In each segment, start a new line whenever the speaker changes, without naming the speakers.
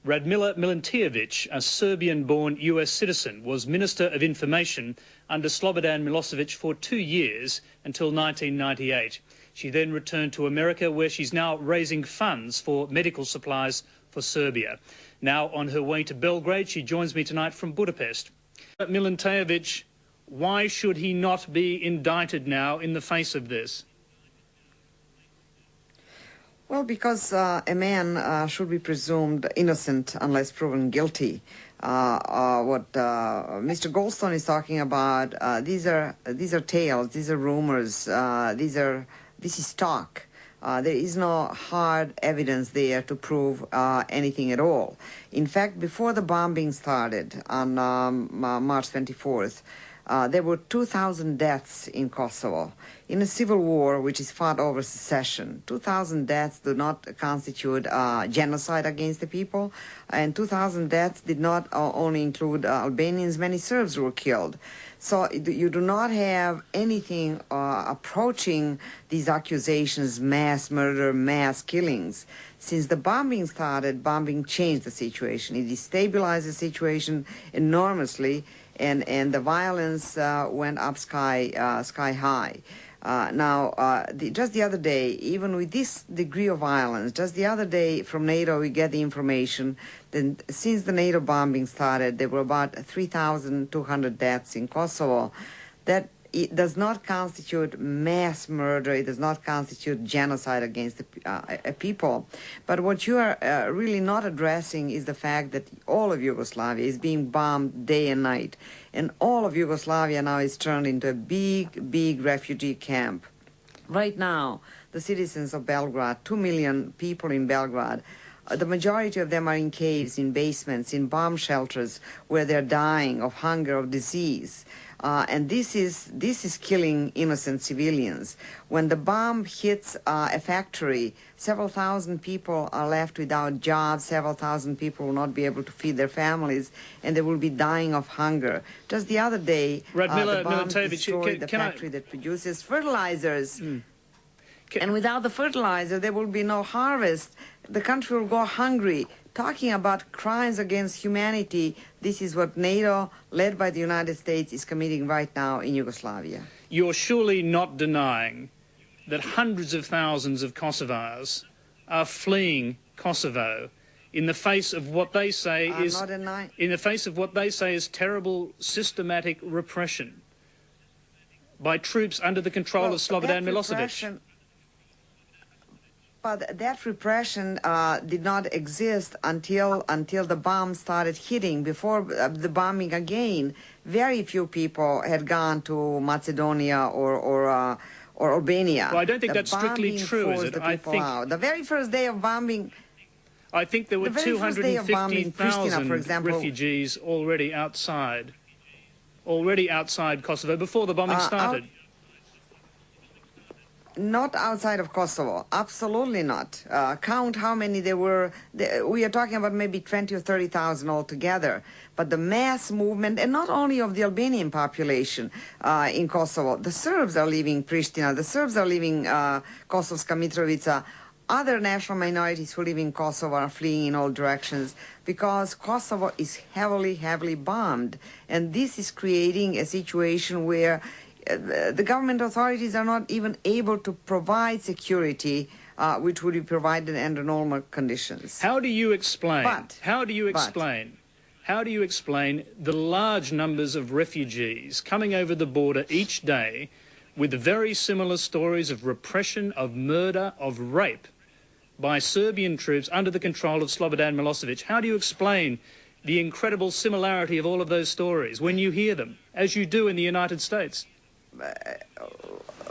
Radmila Milintijevic, a Serbian-born US citizen, was Minister of Information under Slobodan Milosevic for 2 years until 1998. She then returned to America, where she's now raising funds for medical supplies for Serbia. Now on her way to Belgrade, she joins me tonight from Budapest. Milintijevic, why should he not be indicted now in the face of this?
Well, because a man should be presumed innocent unless proven guilty. What Mr. Goldstone is talking about, these are tales, these are rumors, this is talk. There is no hard evidence there to prove anything at all. In fact, before the bombing started on March 24th, there were 2,000 deaths in Kosovo. In a civil war which is fought over secession, 2,000 deaths do not constitute genocide against the people, and 2,000 deaths did not only include Albanians, many Serbs were killed. So you do not have anything approaching these accusations, mass murder, mass killings. Since the bombing started, bombing changed the situation. It destabilized the situation enormously, and the violence went up sky high. Just the other day, even with this degree of violence, just the other day from NATO we get the information that since the NATO bombing started, there were about 3,200 deaths in Kosovo. That it does not constitute mass murder, it does not constitute genocide against the people. But what you are really not addressing is the fact that all of Yugoslavia is being bombed day and night. And all of Yugoslavia now is turned into a big refugee camp. Right now, the citizens of Belgrade, 2 million people in Belgrade, the majority of them are in caves, in basements, in bomb shelters, where they're dying of hunger, of disease. And this is killing innocent civilians. When the bomb hits a factory, several thousand people are left without jobs, several thousand people will not be able to feed their families, and they will be dying of hunger. Just the other day, the bomb destroyed the factory that produces fertilizers. And without the fertilizer, there will be no harvest. The country will go hungry. Talking about crimes against humanity, this is what NATO, led by the United States, is committing right now in Yugoslavia.
You're surely not denying that hundreds of thousands of Kosovars are fleeing Kosovo in the face of what they say is terrible systematic repression by troops under the control of Slobodan Milosevic.
But that repression did not exist until the bomb started hitting. Before the bombing again, very few people had gone to Macedonia or Albania.
Well, I don't think that's strictly true, is it?
I think the very first day of bombing,
I think there were 250,000 refugees already outside Kosovo before the bombing started.
Not outside of Kosovo, absolutely not. Count how many there were. We are talking about maybe 20 or 30,000 altogether. But the mass movement, and not only of the Albanian population in Kosovo, the Serbs are leaving Pristina, the Serbs are leaving Kosovska Mitrovica. Other national minorities who live in Kosovo are fleeing in all directions because Kosovo is heavily bombed. And this is creating a situation where the government authorities are not even able to provide security which would be provided under normal conditions.
How do you explain the large numbers of refugees coming over the border each day with very similar stories of repression, of murder, of rape by Serbian troops under the control of Slobodan Milosevic? How do you explain the incredible similarity of all of those stories when you hear them, as you do in the United States?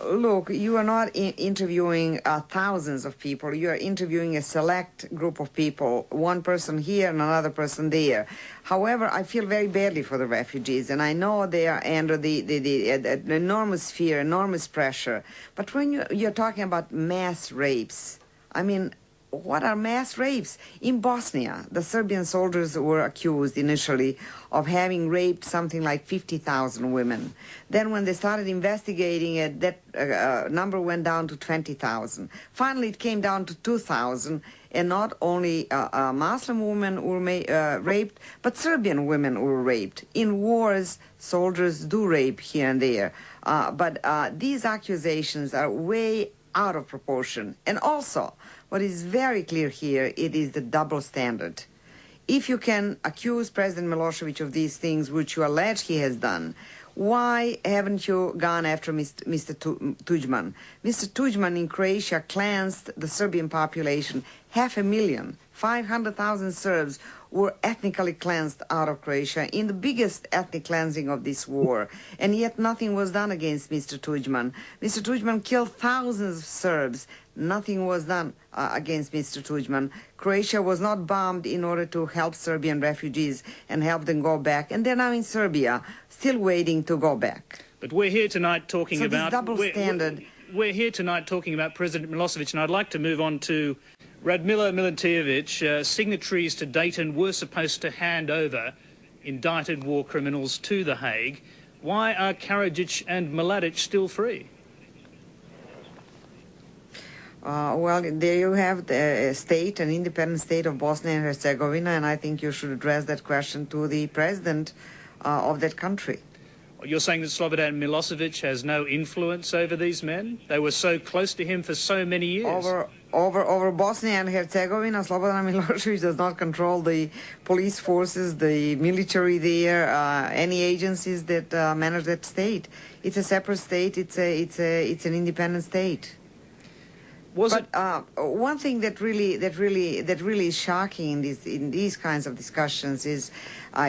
Look, you are not interviewing thousands of people. You are interviewing a select group of people, one person here and another person there. However, I feel very badly for the refugees, and I know they are under the enormous fear, enormous pressure. But when you're talking about mass rapes, I mean, what are mass rapes? In Bosnia, the Serbian soldiers were accused initially of having raped something like 50,000 women. Then when they started investigating it, that number went down to 20,000. Finally, it came down to 2,000, and not only Muslim women were raped, but Serbian women were raped. In wars, soldiers do rape here and there. But these accusations are way out of proportion. And also, what is very clear here, it is the double standard. If you can accuse President Milosevic of these things, which you allege he has done, why haven't you gone after Mr. Tudjman? Mr. Tudjman in Croatia cleansed the Serbian population, 500,000, 500,000 Serbs were ethnically cleansed out of Croatia in the biggest ethnic cleansing of this war, and yet nothing was done against Mr. Tudjman. Mr. Tudjman killed thousands of Serbs. Nothing was done against Mr. Tudjman. Croatia was not bombed in order to help Serbian refugees and help them go back, and they're now in Serbia, still waiting to go back.
But we're here tonight talking about
this double standard.
We're here tonight talking about President Milosevic, and I'd like to move on to Radmila Milentijevic. Signatories to Dayton were supposed to hand over indicted war criminals to The Hague. Why are Karadzic and Mladic still free?
Well, there you have the state, an independent state of Bosnia and Herzegovina, and I think you should address that question to the president of that country.
You're saying that Slobodan Milosevic has no influence over these men? They were so close to him for so many years.
Over Bosnia and Herzegovina, Slobodan Milosevic does not control the police forces, the military there, any agencies that manage that state. It's a separate state. It's an independent state. One thing that really is shocking in these kinds of discussions is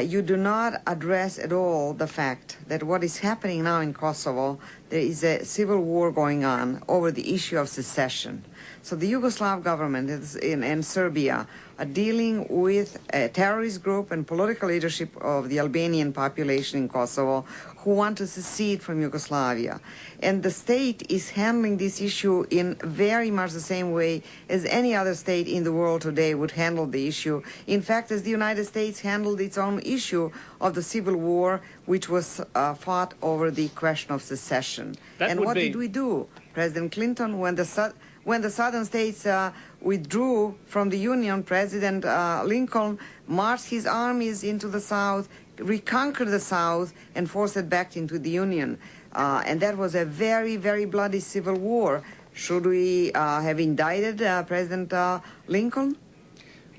you do not address at all the fact that what is happening now in Kosovo, there is a civil war going on over the issue of secession. So the Yugoslav government and Serbia are dealing with a terrorist group and political leadership of the Albanian population in Kosovo who want to secede from Yugoslavia. And the state is handling this issue in very much the same way as any other state in the world today would handle the issue. In fact, as the United States handled its own issue of the civil war, which was fought over the question of secession. And what did we do? President Clinton, when the southern states withdrew from the Union, President Lincoln marched his armies into the South, reconquered the South, and forced it back into the Union. And that was a very, very bloody civil war. Should we have indicted President Lincoln?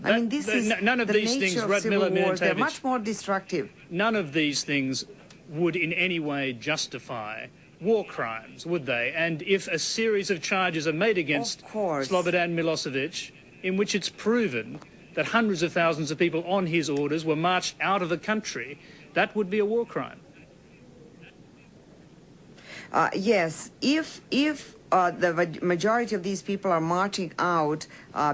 I mean, this is
none of
the
these
nature
things,
of civil
Radmila
wars. They're
Milentijevic,
much more destructive.
None of these things would in any way justify war crimes, would they? And if a series of charges are made against Slobodan Milosevic, in which it's proven that hundreds of thousands of people on his orders were marched out of the country, that would be a war crime.
Yes, if the majority of these people are marching out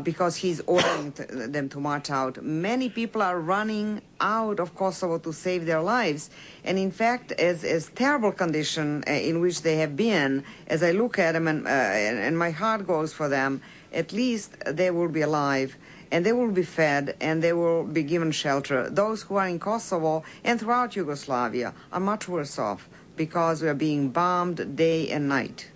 because he's ordering them to march out, many people are running out of Kosovo to save their lives. And in fact, as terrible condition in which they have been, as I look at them and my heart goes for them, at least they will be alive and they will be fed and they will be given shelter. Those who are in Kosovo and throughout Yugoslavia are much worse off because we are being bombed day and night.